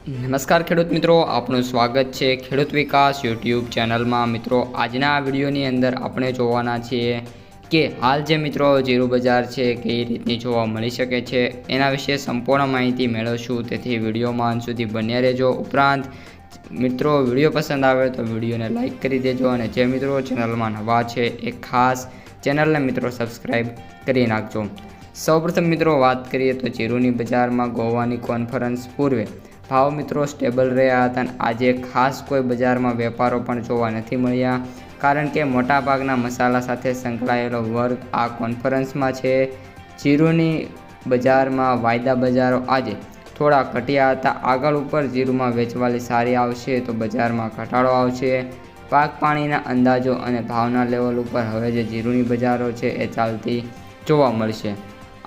નમસ્કાર ખેડૂત મિત્રો, આપનું સ્વાગત છે ખેડૂત વિકાસ યુટ્યુબ ચેનલમાં। મિત્રો આજના આ વિડીયોની અંદર આપણે જોવાના છીએ કે હાલ જે મિત્રો જીરું બજાર છે કઈ રીતની જોવા મળી શકે છે એના વિશે સંપૂર્ણ માહિતી મેળવશું, તેથી વિડીયોમાં અંત સુધી બન્યા રહેજો। ઉપરાંત મિત્રો વિડીયો પસંદ આવે તો વિડીયોને લાઇક કરી દેજો અને જે મિત્રો ચેનલમાં નવા છે એ ખાસ ચેનલને મિત્રો સબસ્ક્રાઈબ કરી નાખજો। સૌપ્રથમ મિત્રો વાત કરીએ તો જીરુની બજારમાં ગોવાની કોન્ફરન્સ પૂર્વે ભાવ મિત્રો સ્ટેબલ રહ્યા હતા અને આજે ખાસ કોઈ બજારમાં વેપારો પણ જોવા નથી મળ્યા, કારણ કે મોટાભાગના મસાલા સાથે સંકળાયેલો વર્ગ આ કોન્ફરન્સમાં છે। જીરુની બજારમાં વાયદા બજારો આજે થોડા ઘટ્યા હતા। આગળ ઉપર જીરુમાં વેચવાલી સારી આવશે તો બજારમાં ઘટાડો આવશે। પાક પાણીના અંદાજો અને ભાવના લેવલ ઉપર હવે જે જીરુની બજારો છે એ ચાલતી જોવા મળશે।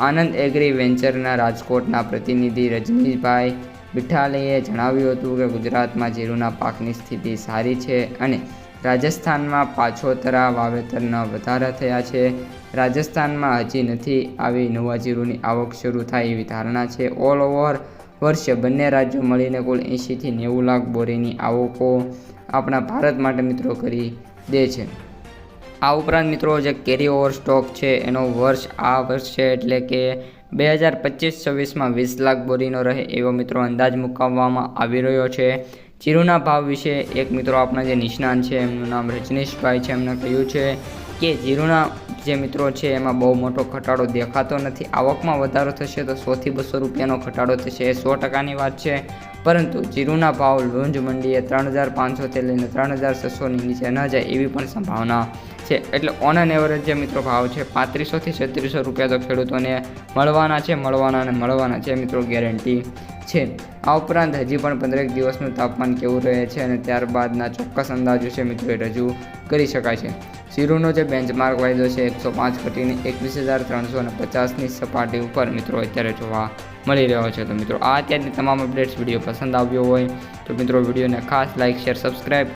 આનંદ એગ્રી વેન્ચરના રાજકોટના પ્રતિનિધિ રજનીભાઈ વિઠાલીએ જણાવ્યું હતું કે ગુજરાતમાં જીરુના પાકની સ્થિતિ સારી છે અને રાજસ્થાનમાં પાછોતરા વાવેતરના વધારા થયા છે। રાજસ્થાનમાં હજી નથી આવી નવા જીરુની આવક શરૂ થાય એવી ધારણા છે। ઓલ ઓવર વર્ષે બંને રાજ્યો મળીને કુલ 80થી 90 લાખ બોરીની આવકો આપણા ભારત માટે મિત્રો કરી દે છે। આ ઉપરાંત મિત્રો જે કેરી ઓવર સ્ટોક છે એનો વર્ષ આ વર્ષ છે એટલે કે 2025-26માં 20 લાખ બોરીનો રહે એવો મિત્રો અંદાજ મૂકવામાં આવી રહ્યો છે। જીરુના ભાવ વિશે એક મિત્રો આપણા જે નિષ્ણાંત છે એમનું નામ રજનીશભાઈ છે, એમને કહ્યું છે કે જીરુના જે મિત્રો છે એમાં બહુ મોટો ઘટાડો દેખાતો નથી। આવકમાં વધારો થશે તો 100 થી 200 રૂપિયાનો ઘટાડો થશે એ 100%ની વાત છે, પરંતુ જીરુના ભાવ લુંજ મંડીએ 3500થી લઈને 3600ની નીચે ન જાય એવી પણ સંભાવના છે। એટલે ઓન એન એવરેજ જે મિત્રો ભાવ છે 3500થી 3600 રૂપિયા તો ખેડૂતોને મળવાના છે મિત્રો, ગેરંટી છે। આ ઉપરાંત હજી પણ 15 દિવસનું તાપમાન કેવું રહે છે અને ત્યારબાદના ચોક્કસ અંદાજો છે મિત્રો રજૂ કરી શકાય છે। જીરુનો જે બેન્ચમાર્ક વાયદો છે 105 ઘટીને 21,350ની સપાટી ઉપર મિત્રો અત્યારે જોવા મળી રહ્યો છે। તો મિત્રો આ અત્યારની તમામ અપડેટ્સ વિડીયો પસંદ આવ્યો હોય તો મિત્રો વિડીયોને ખાસ લાઇક, શેર, સબસ્ક્રાઈબ